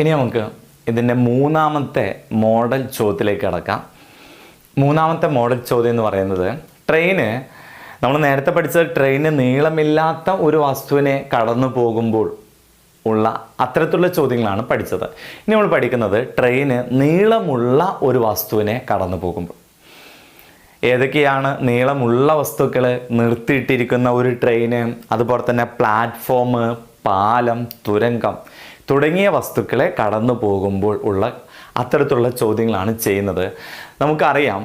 ഇനി നമുക്ക് ഇതിൻ്റെ മൂന്നാമത്തെ മോഡൽ ചോദ്യത്തിലേക്ക് കടക്കാം. മൂന്നാമത്തെ മോഡൽ ചോദ്യം എന്ന് പറയുന്നത്, ട്രെയിന് നമ്മൾ നേരത്തെ പഠിച്ചത് ട്രെയിന് നീളമില്ലാത്ത ഒരു വസ്തുവിനെ കടന്നു പോകുമ്പോൾ ഉള്ള അത്തരത്തിലുള്ള ചോദ്യങ്ങളാണ് പഠിച്ചത്. ഇനി നമ്മൾ പഠിക്കുന്നത് ട്രെയിന് നീളമുള്ള ഒരു വസ്തുവിനെ കടന്നു പോകുമ്പോൾ. ഏതൊക്കെയാണ് നീളമുള്ള വസ്തുക്കൾ? നിർത്തിയിട്ടിരിക്കുന്ന ഒരു ട്രെയിന്, അതുപോലെ തന്നെ പ്ലാറ്റ്ഫോം, പാലം, തുരങ്കം തുടങ്ങിയ വസ്തുക്കളെ കടന്നു പോകുമ്പോൾ ഉള്ള അത്തരത്തിലുള്ള ചോദ്യങ്ങളാണ് ചെയ്യുന്നത്. നമുക്കറിയാം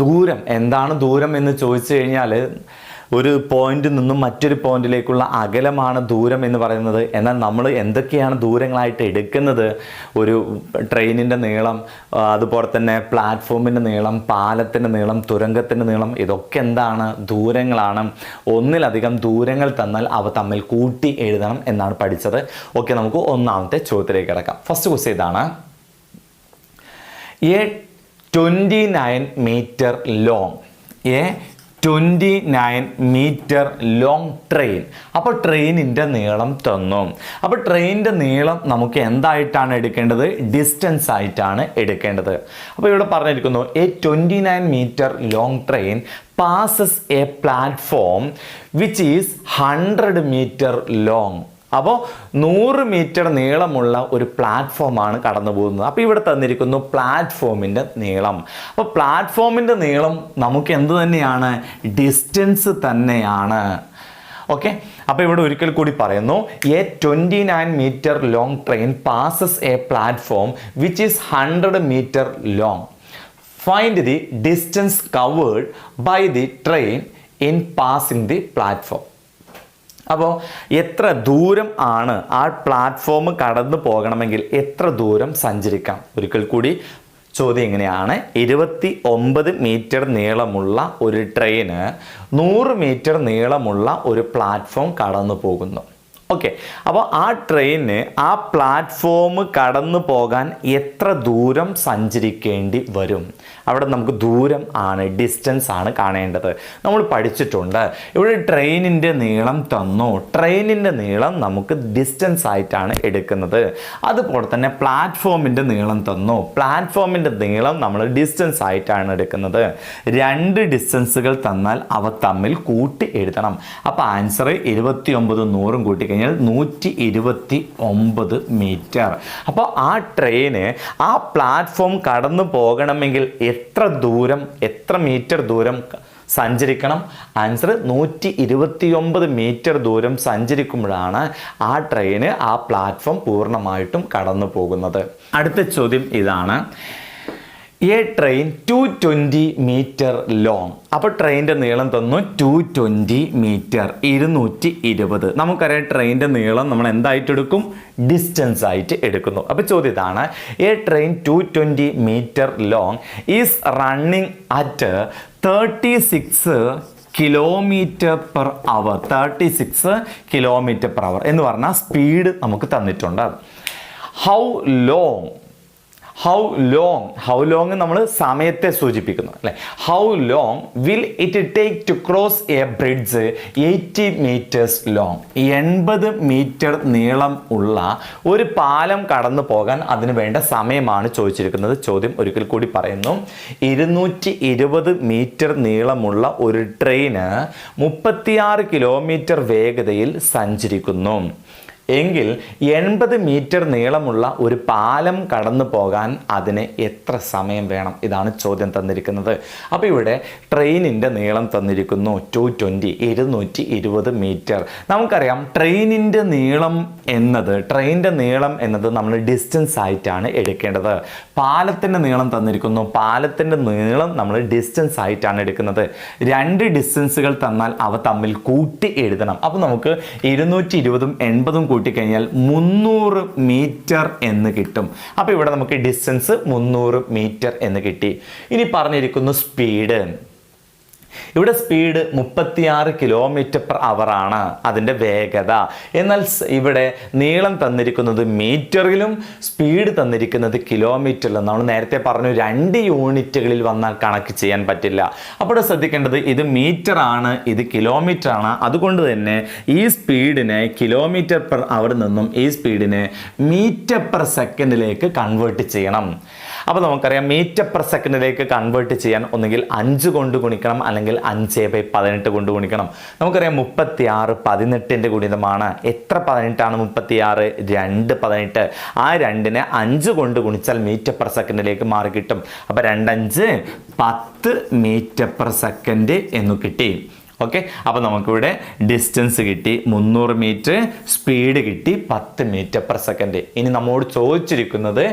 ദൂരം എന്താണ്. ദൂരം എന്ന് ചോദിച്ചു കഴിഞ്ഞാൽ ഒരു പോയിന്റിൽ നിന്നും മറ്റൊരു പോയിന്റിലേക്കുള്ള അകലമാണ് ദൂരം എന്ന് പറയുന്നത്. എന്നാൽ നമ്മൾ എന്തൊക്കെയാണ് ദൂരങ്ങളായിട്ട് എടുക്കുന്നത്? ഒരു ട്രെയിനിൻ്റെ നീളം, അതുപോലെ തന്നെ പ്ലാറ്റ്ഫോമിൻ്റെ നീളം, പാലത്തിൻ്റെ നീളം, തുരങ്കത്തിൻ്റെ നീളം, ഇതൊക്കെ എന്താണ്? ദൂരങ്ങളാണ്. ഒന്നിലധികം ദൂരങ്ങൾ തന്നാൽ അവ തമ്മിൽ കൂട്ടി എഴുതണം എന്നാണ് പഠിച്ചത്. ഓക്കെ, നമുക്ക് ഒന്നാമത്തെ ചോദ്യത്തിലേക്ക് കിടക്കാം. ഫസ്റ്റ് ക്വസ്റ്റ്യൻ ഇതാണ്. 29 meter long, 29 meter long train. അപ്പോൾ ട്രെയിനിൻ്റെ നീളം തന്നു. അപ്പോൾ ട്രെയിനിൻ്റെ നീളം നമുക്ക് എന്തായിട്ടാണ് എടുക്കേണ്ടത്? ഡിസ്റ്റൻസ് ആയിട്ടാണ് എടുക്കേണ്ടത്. അപ്പോൾ ഇവിടെ പറഞ്ഞിരിക്കുന്നു, 29 meter long train passes a platform which is 100 meter long. അപ്പോൾ 100 മീറ്റർ നീളമുള്ള ഒരു പ്ലാറ്റ്ഫോമാണ് കടന്നു പോകുന്നത്. അപ്പോൾ ഇവിടെ തന്നിരിക്കുന്നു പ്ലാറ്റ്ഫോമിൻ്റെ നീളം. അപ്പോൾ പ്ലാറ്റ്ഫോമിൻ്റെ നീളം നമുക്ക് എന്ത് തന്നെയാണ്? ഡിസ്റ്റൻസ് തന്നെയാണ്. ഓക്കെ, അപ്പോൾ ഇവിടെ ഒരിക്കൽ കൂടി പറയുന്നു, A 29 meter long train passes a platform which is 100 meter long. Find the distance covered by the train in passing the platform. അപ്പോൾ എത്ര ദൂരം ആണ് ആ പ്ലാറ്റ്ഫോം കടന്നു പോകണമെങ്കിൽ എത്ര ദൂരം സഞ്ചരിക്കാം? ഒരിക്കൽ കൂടി ചോദ്യം എങ്ങനെയാണ്? 29 മീറ്റർ നീളമുള്ള ഒരു ട്രെയിന് 100 മീറ്റർ നീളമുള്ള ഒരു പ്ലാറ്റ്ഫോം കടന്നു പോകുന്നു. ഓക്കെ, അപ്പോൾ ആ ട്രെയിനിന് ആ പ്ലാറ്റ്ഫോം കടന്നു പോകാൻ എത്ര ദൂരം സഞ്ചരിക്കേണ്ടി വരും? അവിടെ നമുക്ക് ദൂരം ആണ്, ഡിസ്റ്റൻസ് ആണ് കാണേണ്ടത്. നമ്മൾ പഠിച്ചിട്ടുണ്ട്. ഇവിടെ ട്രെയിനിൻ്റെ നീളം തന്നു. ട്രെയിനിൻ്റെ നീളം നമുക്ക് ഡിസ്റ്റൻസ് ആയിട്ടാണ് എടുക്കുന്നത്. അതുപോലെ തന്നെ പ്ലാറ്റ്ഫോമിൻ്റെ നീളം തന്നു. പ്ലാറ്റ്ഫോമിൻ്റെ നീളം നമ്മൾ ഡിസ്റ്റൻസ് ആയിട്ടാണ് എടുക്കുന്നത്. രണ്ട് ഡിസ്റ്റൻസുകൾ തന്നാൽ അവ തമ്മിൽ കൂട്ടി എഴുതണം. അപ്പോൾ ആൻസർ 29 100 കൂട്ടിക്കഴിഞ്ഞാൽ 129 മീറ്റർ. അപ്പോൾ ആ ട്രെയിന് ആ പ്ലാറ്റ്ഫോം കടന്നു പോകണമെങ്കിൽ എത്ര മീറ്റർ ദൂരം സഞ്ചരിക്കണം? ആൻസർ 129 മീറ്റർ ദൂരം സഞ്ചരിക്കുമ്പോഴാണ് ആ ട്രെയിന് ആ പ്ലാറ്റ്ഫോം പൂർണ്ണമായിട്ടും കടന്നു പോകുന്നത്. അടുത്ത ചോദ്യം ഇതാണ്. A train 220 metre long. അപ്പോൾ ട്രെയിനിൻ്റെ നീളം തന്നു 220 മീറ്റർ, 220. നമുക്കറിയാം ട്രെയിനിൻ്റെ നീളം നമ്മൾ എന്തായിട്ട് എടുക്കും? ഡിസ്റ്റൻസ് ആയിട്ട് എടുക്കുന്നു. അപ്പോൾ ചോദ്യം ഇതാണ്. A train 220 metre long is running at 36 kilometre per hour. 36 kilometre per hour എന്ന് പറഞ്ഞാൽ സ്പീഡ് നമുക്ക് തന്നിട്ടുണ്ട്. ഹൗ ലോങ് നമ്മൾ സമയത്തെ സൂചിപ്പിക്കുന്നു അല്ലേ? How long will it take to cross a bridge 80 metres long. 80 metre നീളം ഉള്ള ഒരു പാലം കടന്നു പോകാൻ അതിന് വേണ്ട സമയമാണ് ചോദിച്ചിരിക്കുന്നത്. ചോദ്യം ഒരിക്കൽ കൂടി പറയുന്നു. 220 മീറ്റർ നീളമുള്ള ഒരു ട്രെയിന് 36 കിലോമീറ്റർ വേഗതയിൽ സഞ്ചരിക്കുന്നു എങ്കിൽ 80 മീറ്റർ നീളമുള്ള ഒരു പാലം കടന്നു പോകാൻ അതിന് എത്ര സമയം വേണം? ഇതാണ് ചോദ്യം തന്നിരിക്കുന്നത്. അപ്പോൾ ഇവിടെ ട്രെയിനിൻ്റെ നീളം തന്നിരിക്കുന്നു 220 മീറ്റർ. നമുക്കറിയാം ട്രെയിനിൻ്റെ നീളം എന്നത് നമ്മൾ ഡിസ്റ്റൻസ് ആയിട്ടാണ് എടുക്കേണ്ടത്. പാലത്തിൻ്റെ നീളം തന്നിരിക്കുന്നു. പാലത്തിൻ്റെ നീളം നമ്മൾ ഡിസ്റ്റൻസ് ആയിട്ടാണ് എടുക്കുന്നത്. രണ്ട് ഡിസ്റ്റൻസുകൾ തന്നാൽ അവ തമ്മിൽ കൂട്ടി എഴുതണം. അപ്പോൾ നമുക്ക് 220 80 കൂട്ടിക്കഴിഞ്ഞാൽ 300 മീറ്റർ എന്ന് കിട്ടും. അപ്പോൾ ഇവിടെ നമുക്ക് ഡിസ്റ്റൻസ് 300 മീറ്റർ എന്ന് കിട്ടി. ഇനി പറഞ്ഞിരിക്കുന്നു സ്പീഡ്. ഇവിടെ സ്പീഡ് 36 km/h ആണ് അതിൻ്റെ വേഗത. എന്നാൽ ഇവിടെ നീളം തന്നിരിക്കുന്നത് മീറ്ററിലും സ്പീഡ് തന്നിരിക്കുന്നത് കിലോമീറ്ററിലും. നമ്മൾ നേരത്തെ പറഞ്ഞു 2 യൂണിറ്റുകളിൽ വന്നാൽ കണക്ക് ചെയ്യാൻ പറ്റില്ല. അപ്പോൾ ശ്രദ്ധിക്കേണ്ടത് ഇത് മീറ്റർ ആണ്, ഇത് കിലോമീറ്റർ ആണ്. അതുകൊണ്ട് തന്നെ ഈ സ്പീഡിനെ km/h നിന്നും ഈ സ്പീഡിനെ മീറ്റർ/സെക്കൻഡിലേക്ക് കൺവേർട്ട് ചെയ്യണം. അപ്പോൾ നമുക്കറിയാം മീറ്റർ/സെക്കൻഡിലേക്ക് കൺവേർട്ട് ചെയ്യാൻ ഒന്നുകിൽ 5 കൊണ്ട് ഗുണിക്കണം, അല്ലെങ്കിൽ 5/18 കൊണ്ട് ഗുണിക്കണം. നമുക്കറിയാം 36 18ന്റെ ഗുണിതമാണ്. എത്ര 18 ആണ് 36? 2 18. ആ 2നെ 5 കൊണ്ട് ഗുണിച്ചാൽ മീറ്റർ/സെക്കൻഡിലേക്ക് മാറി കിട്ടും. അപ്പോൾ 2 5 10 മീറ്റർ/സെക്കൻഡ് എന്ന് കിട്ടി. ഓക്കെ, അപ്പോൾ നമുക്കിവിടെ ഡിസ്റ്റൻസ് കിട്ടി 300 മീറ്റർ, സ്പീഡ് കിട്ടി 10 മീറ്റർ/സെക്കൻഡ്. ഇനി നമ്മോട് ചോദിച്ചിരിക്കുന്നത്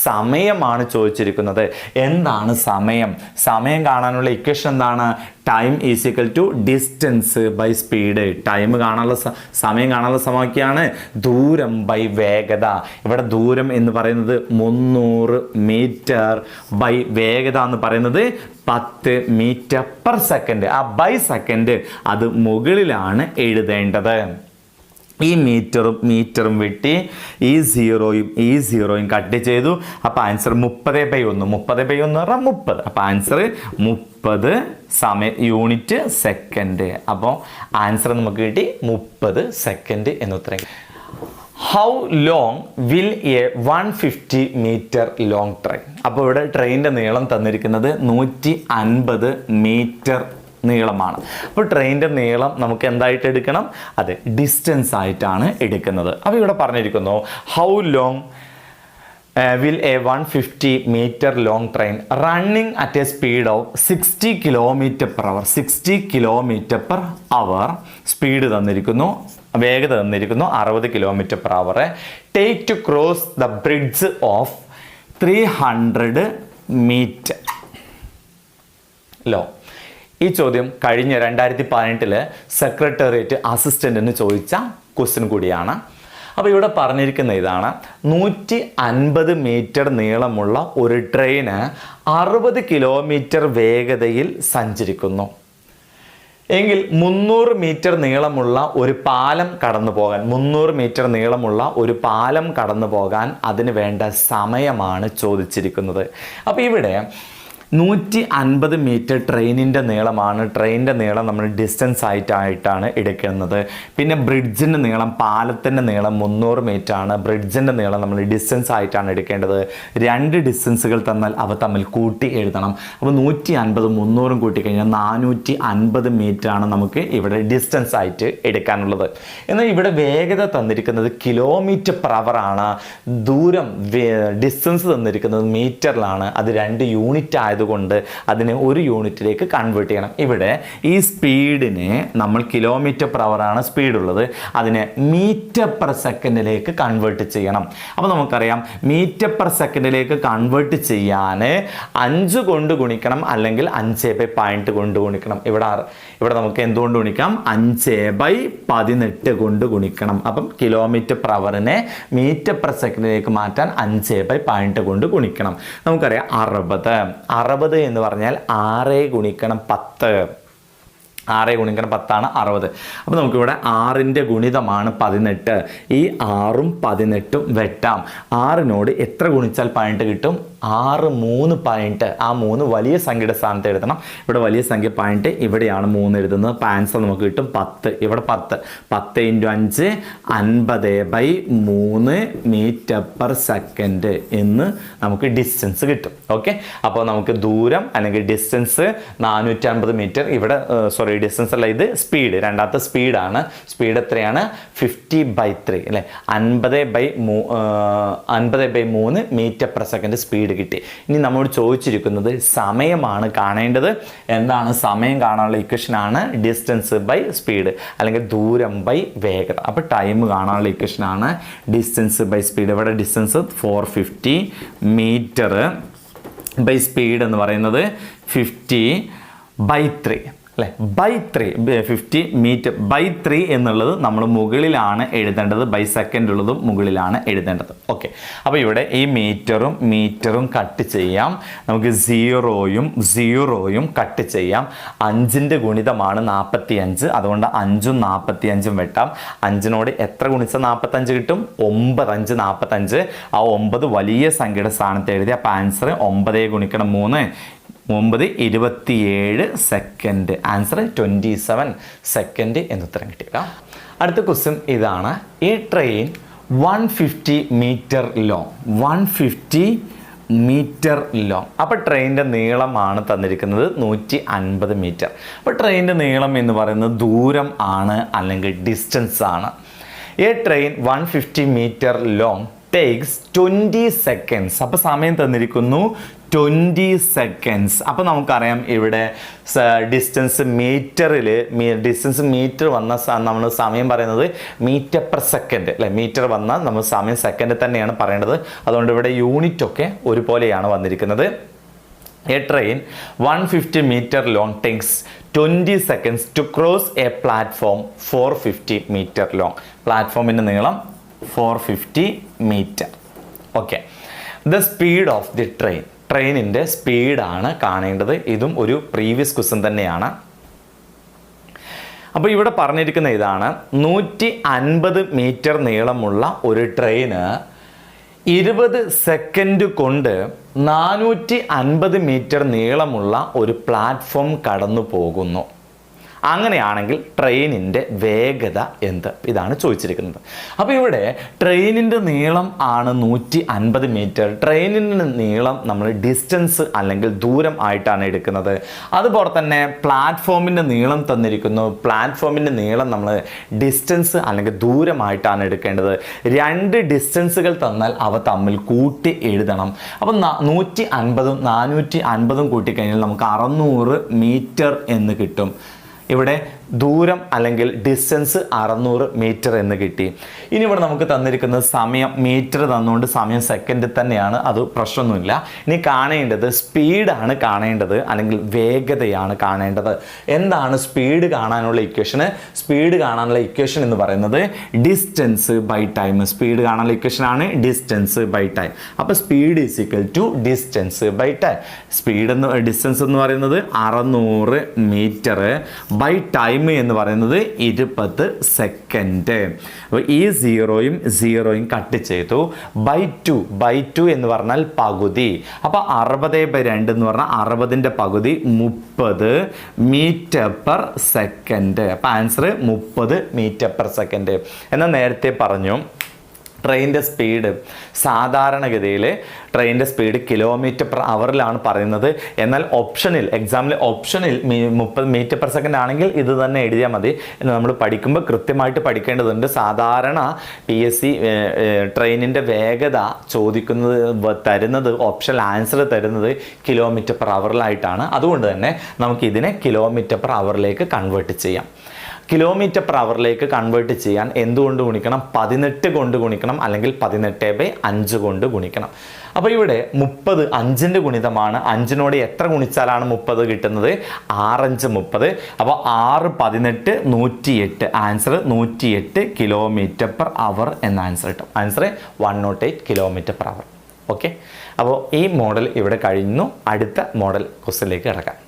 സമയമാണ് ചോദിച്ചിരിക്കുന്നത്. എന്താണ് സമയം? സമയം കാണാനുള്ള ഇക്വേഷൻ എന്താണ്? Time is equal to distance by speed. Time കാണാനുള്ള സമയം കാണാനുള്ള സമവാക്യമാണ് ദൂരം ബൈ വേഗത. ഇവിടെ ദൂരം എന്ന് പറയുന്നത് 300 മീറ്റർ ബൈ വേഗത എന്ന് പറയുന്നത് 10 മീറ്റർ/സെക്കൻഡ്. ആ ബൈ സെക്കൻഡ് അത് മുകളിലാണ് എഴുതേണ്ടത്. ഈ മീറ്ററും വെട്ടി ഈ സീറോയും കട്ട് ചെയ്തു. അപ്പോൾ ആൻസർ 30/1. 30/1 പറഞ്ഞാൽ 30. അപ്പോൾ ആൻസർ 30 യൂണിറ്റ് സെക്കൻഡ്. അപ്പോൾ ആൻസർ നമുക്ക് കിട്ടി 30 സെക്കൻഡ് എന്ന് ഉത്തരം. How long will a 150 metre long train? അപ്പോൾ ഇവിടെ ട്രെയിനിൻ്റെ നീളം തന്നിരിക്കുന്നത് 150 മീറ്റർ നീളമാണ്. അപ്പോൾ ട്രെയിനിൻ്റെ നീളം നമുക്ക് എന്തായിട്ട് എടുക്കണം? അതെ, ഡിസ്റ്റൻസ് ആയിട്ടാണ് എടുക്കുന്നത്. അപ്പോൾ ഇവിടെ പറഞ്ഞിരിക്കുന്നു how long will a 150 meter long train running at a speed of 60 km/h 60 km/h speed തന്നിരിക്കുന്നു, വേഗത തന്നിരിക്കുന്നു 60 km/h take to cross the bridge of 300 meter long. ഈ ചോദ്യം കഴിഞ്ഞ 2018 സെക്രട്ടേറിയറ്റ് അസിസ്റ്റന്റിന് ചോദിച്ച ക്വസ്റ്റ്യൻ കൂടിയാണ്. അപ്പോൾ ഇവിടെ പറഞ്ഞിരിക്കുന്ന ഇതാണ്, 150 മീറ്റർ നീളമുള്ള ഒരു ട്രെയിന് 60 കിലോമീറ്റർ വേഗതയിൽ സഞ്ചരിക്കുന്നു എങ്കിൽ 300 മീറ്റർ നീളമുള്ള ഒരു പാലം കടന്നു പോകാൻ 300 മീറ്റർ നീളമുള്ള ഒരു പാലം കടന്നു പോകാൻ അതിന് വേണ്ട സമയമാണ് ചോദിച്ചിരിക്കുന്നത്. അപ്പോൾ ഇവിടെ 150 മീറ്റർ ട്രെയിനിൻ്റെ നീളമാണ്. ട്രെയിനിൻ്റെ നീളം നമ്മൾ ഡിസ്റ്റൻസ് ആയിട്ടാണ് എടുക്കുന്നത്. പിന്നെ ബ്രിഡ്ജിൻ്റെ നീളം, പാലത്തിൻ്റെ നീളം 300 മീറ്റർ ആണ്. ബ്രിഡ്ജിൻ്റെ നീളം നമ്മൾ ഡിസ്റ്റൻസ് ആയിട്ടാണ് എടുക്കേണ്ടത്. 2 ഡിസ്റ്റൻസുകൾ തന്നാൽ അവ തമ്മിൽ കൂട്ടി എഴുതണം. അപ്പോൾ 150 300 കൂട്ടിക്കഴിഞ്ഞാൽ 450 മീറ്റർ ആണ് നമുക്ക് ഇവിടെ ഡിസ്റ്റൻസ് ആയിട്ട് എടുക്കാനുള്ളത്. എന്നാൽ ഇവിടെ വേഗത തന്നിരിക്കുന്നത് km/h ആണ്. ദൂരം ഡിസ്റ്റൻസ് തന്നിരിക്കുന്നത് മീറ്ററിലാണ്. അത് 2 യൂണിറ്റ് ആയതുകൊണ്ട് അതിനെ 1 യൂണിറ്റിലേക്ക് കൺവേർട്ട് ചെയ്യണം. ഇവിടെ ഈ സ്പീഡിനെ നമ്മൾ km/h ആണ് സ്പീഡ് ഉള്ളത്, അതിനെ മീറ്റർ/സെക്കൻഡിലേക്ക് കൺവേർട്ട് ചെയ്യണം. അപ്പോൾ നമുക്കറിയാം മീറ്റർ/സെക്കൻഡിലേക്ക് കൺവേർട്ട് ചെയ്യാൻ 5 കൊണ്ട് ഗുണിക്കണം, അല്ലെങ്കിൽ 5/18 കൊണ്ട് ഗുണിക്കണം. ഇവിടെ നമുക്ക് എന്തുകൊണ്ട് ഗുണിക്കാം? 5/18 കൊണ്ട് ഗുണിക്കണം. അപ്പം km/hനെ മീറ്റർ/സെക്കൻഡിലേക്ക് മാറ്റാൻ 5/18 കൊണ്ട് ഗുണിക്കണം. നമുക്കറിയാം 60 എന്ന് പറഞ്ഞാൽ 6 ഗുണിക്കണം 10. 6 ഗുണിക്കണം 10 ആണ് 60. അപ്പോൾ നമുക്കിവിടെ 6ൻ്റെ ഗുണിതമാണ് 18. ഈ 6ഉം 18ഉം വെട്ടാം. 6നോട് എത്ര ഗുണിച്ചാൽ 18 കിട്ടും? 6 3 18. ആ 3 വലിയ സംഖ്യയുടെ സ്ഥാനത്ത് എഴുതണം. ഇവിടെ വലിയ സംഖ്യ 18, ഇവിടെയാണ് 3 എഴുതുന്നത്. അപ്പോൾ ആൻസർ നമുക്ക് കിട്ടും 10. ഇവിടെ 10 × 5 50/3 മീറ്റർ/സെക്കൻഡ് എന്ന് നമുക്ക് ഡിസ്റ്റൻസ് കിട്ടും. ഓക്കെ, അപ്പോൾ നമുക്ക് ദൂരം അല്ലെങ്കിൽ ഡിസ്റ്റൻസ് 450 മീറ്റർ. ഇവിടെ ഡിസ്റ്റൻസ് അല്ല, ഇത് സ്പീഡ്, രണ്ടാമത്തെ സ്പീഡാണ്. സ്പീഡ് എത്രയാണ്? 50/3 അല്ലേ, 50/3 മീറ്റർ/സെക്കൻഡ് സ്പീഡ് കിട്ടി. ഇനി നമ്മോട് ചോദിച്ചിരിക്കുന്നത് സമയമാണ് കാണേണ്ടത്. എന്താണ് സമയം കാണാനുള്ള ഇക്വേഷനാണ് ഡിസ്റ്റൻസ് ബൈ സ്പീഡ്, അല്ലെങ്കിൽ ദൂരം ബൈ വേഗത. അപ്പോൾ ടൈം കാണാനുള്ള ഇക്വേഷനാണ് ഡിസ്റ്റൻസ് ബൈ സ്പീഡ്. ഇവിടെ ഡിസ്റ്റൻസ് 450 മീറ്റർ ബൈ സ്പീഡ് എന്ന് പറയുന്നത് 50/3. അല്ലേ, ബൈ 3 50 മീറ്റർ ബൈ 3 എന്നുള്ളത് നമ്മൾ മുകളിലാണ് എഴുതേണ്ടത്, ബൈ സെക്കൻഡ് ഉള്ളതും മുകളിലാണ് എഴുതേണ്ടത്. ഓക്കെ, അപ്പോൾ ഇവിടെ ഈ മീറ്ററും കട്ട് ചെയ്യാം. നമുക്ക് സീറോയും കട്ട് ചെയ്യാം. 5ൻ്റെ ഗുണിതമാണ് 45, അതുകൊണ്ട് 5ഉം 45ഉം വെട്ടാം. 5നോട് എത്ര ഗുണിച്ച 45 കിട്ടും? 9 5 45. ആ 9 വലിയ സംഖ്യയുടെ സ്ഥാനത്ത് എഴുതി. അപ്പോൾ ആൻസർ 9 ഗുണിക്കണം 3 9 27 സെക്കൻഡ്. ആൻസർ 27 സെക്കൻഡ് എന്നുത്തരം കിട്ടുക. അടുത്ത ക്വസ്റ്റ്യൻ ഇതാണ്. ഈ train 150 metre long 150 metre long. അപ്പോൾ ട്രെയിനിൻ്റെ നീളമാണ് തന്നിരിക്കുന്നത് 150 മീറ്റർ. അപ്പോൾ ട്രെയിനിൻ്റെ നീളം എന്ന് പറയുന്നത് ദൂരം ആണ് അല്ലെങ്കിൽ ഡിസ്റ്റൻസ് ആണ്. ഈ train 150 metre long takes 20 seconds. അപ്പോൾ സമയം തന്നിരിക്കുന്നു 20 seconds. അപ്പോൾ നമുക്കറിയാം ഇവിടെ ഡിസ്റ്റൻസ് മീറ്റർ വന്ന നമ്മൾ സമയം പറയുന്നത് മീറ്റർ പെർ സെക്കൻഡ് അല്ലേ. മീറ്റർ വന്നാൽ നമ്മൾ സമയം സെക്കൻഡ് തന്നെയാണ് പറയേണ്ടത്. അതുകൊണ്ട് ഇവിടെ യൂണിറ്റ് ഒക്കെ ഒരുപോലെയാണ് വന്നിരിക്കുന്നത്. A train 150 meter long takes 20 seconds to cross a platform 450 meter long. പ്ലാറ്റ്ഫോമിൻ്റെ നീളം 450 മീറ്റർ. Okay, the speed of the train. ട്രെയിനിൻ്റെ സ്പീഡാണ് കാണേണ്ടത്. ഇതും ഒരു പ്രീവിയസ് ക്വസ്റ്റ്യൻ തന്നെയാണ്. അപ്പോൾ ഇവിടെ പറഞ്ഞിരിക്കുന്ന ഇതാണ്, 150 മീറ്റർ നീളമുള്ള ഒരു ട്രെയിന് 20 സെക്കൻഡ് കൊണ്ട് 450 മീറ്റർ നീളമുള്ള ഒരു പ്ലാറ്റ്ഫോം കടന്നു പോകുന്നു. അങ്ങനെയാണെങ്കിൽ ട്രെയിനിൻ്റെ വേഗത എന്ത്? ഇതാണ് ചോദിച്ചിരിക്കുന്നത്. അപ്പോൾ ഇവിടെ ട്രെയിനിൻ്റെ നീളം ആണ് 150 മീറ്റർ. ട്രെയിനിൻ്റെ നീളം നമ്മൾ ഡിസ്റ്റൻസ് അല്ലെങ്കിൽ ദൂരം ആയിട്ടാണ് എടുക്കുന്നത്. അതുപോലെ തന്നെ പ്ലാറ്റ്ഫോമിൻ്റെ നീളം തന്നിരിക്കുന്നു. പ്ലാറ്റ്ഫോമിൻ്റെ നീളം നമ്മൾ ഡിസ്റ്റൻസ് അല്ലെങ്കിൽ ദൂരമായിട്ടാണ് എടുക്കേണ്ടത്. 2 ഡിസ്റ്റൻസുകൾ തന്നാൽ അവ തമ്മിൽ കൂട്ടി എഴുതണം. അപ്പം 150ഉം 450ഉം കൂട്ടിക്കഴിഞ്ഞാൽ നമുക്ക് 600 മീറ്റർ എന്ന് കിട്ടും. ഇവിടെ ദൂരം അല്ലെങ്കിൽ ഡിസ്റ്റൻസ് 600 മീറ്റർ എന്ന് കിട്ടി. ഇനി ഇവിടെ നമുക്ക് തന്നിരിക്കുന്നത് സമയം മീറ്റർ തന്നുകൊണ്ട് സമയം സെക്കൻഡ് തന്നെയാണ്, അത് പ്രശ്നമൊന്നുമില്ല. ഇനി കാണേണ്ടത് സ്പീഡാണ് കാണേണ്ടത് അല്ലെങ്കിൽ വേഗതയാണ് കാണേണ്ടത്. എന്താണ് സ്പീഡ് കാണാനുള്ള ഇക്വേഷന്? സ്പീഡ് കാണാനുള്ള ഇക്വേഷൻ എന്ന് പറയുന്നത് ഡിസ്റ്റൻസ് ബൈ ടൈം. സ്പീഡ് കാണാനുള്ള ഇക്വേഷൻ ആണ് ഡിസ്റ്റൻസ് ബൈ ടൈം. അപ്പോൾ speed is equal to distance by time. Distance എന്ന് പറയുന്നത് 600 മീറ്റർ ബൈ ടൈം എന്ന് പറയുന്നത് 20 സെക്കൻഡ്. അപ്പോൾ ഈ സീറോയും കട്ട് ചെയ്തു. ബൈ ടു എന്ന് പറഞ്ഞാൽ പകുതി. അപ്പോൾ 60/2 എന്ന് പറഞ്ഞാൽ 60ൻ്റെ പകുതി 30 മീറ്റർ പെർ സെക്കൻഡ്. അപ്പോൾ ആൻസർ 30 മീറ്റർ പെർ സെക്കൻഡ്. എന്നാൽ നേരത്തെ പറഞ്ഞു ട്രെയിനിൻ്റെ സ്പീഡ് സാധാരണഗതിയിൽ ട്രെയിനിൻ്റെ സ്പീഡ് km/hലാണ് പറയുന്നത്. എന്നാൽ എക്സാമിൽ ഓപ്ഷനിൽ 30 മീറ്റർ പെർ സെക്കൻഡ് ആണെങ്കിൽ ഇത് തന്നെ എഴുതിയാൽ മതി. നമ്മൾ പഠിക്കുമ്പോൾ കൃത്യമായിട്ട് പഠിക്കേണ്ടതുണ്ട്. സാധാരണ PSC ട്രെയിനിൻ്റെ വേഗത തരുന്നത് ഓപ്ഷൻ ആൻസർ തരുന്നത് km/hലായിട്ടാണ്. അതുകൊണ്ട് തന്നെ നമുക്കിതിനെ km/hലേക്ക് കൺവേർട്ട് ചെയ്യാം. km/hലേക്ക് കൺവേർട്ട് ചെയ്യാൻ എന്തുകൊണ്ട് ഗുണിക്കണം? 18 കൊണ്ട് ഗുണിക്കണം, അല്ലെങ്കിൽ 18/5 കൊണ്ട് ഗുണിക്കണം. അപ്പോൾ ഇവിടെ 30 5ൻ്റെ ഗുണിതമാണ്. 5നോട് എത്ര ഗുണിച്ചാലാണ് 30 കിട്ടുന്നത്? 6 5 30. അപ്പോൾ 6 18 108. ആൻസർ 108 km/h എന്ന ആൻസർ കിട്ടും. Answer 108 km/h. ഓക്കെ, അപ്പോൾ ഈ മോഡൽ ഇവിടെ കഴിഞ്ഞു. അടുത്ത മോഡൽ ക്വസ്റ്റ്യനിലേക്ക് കിടക്കാം.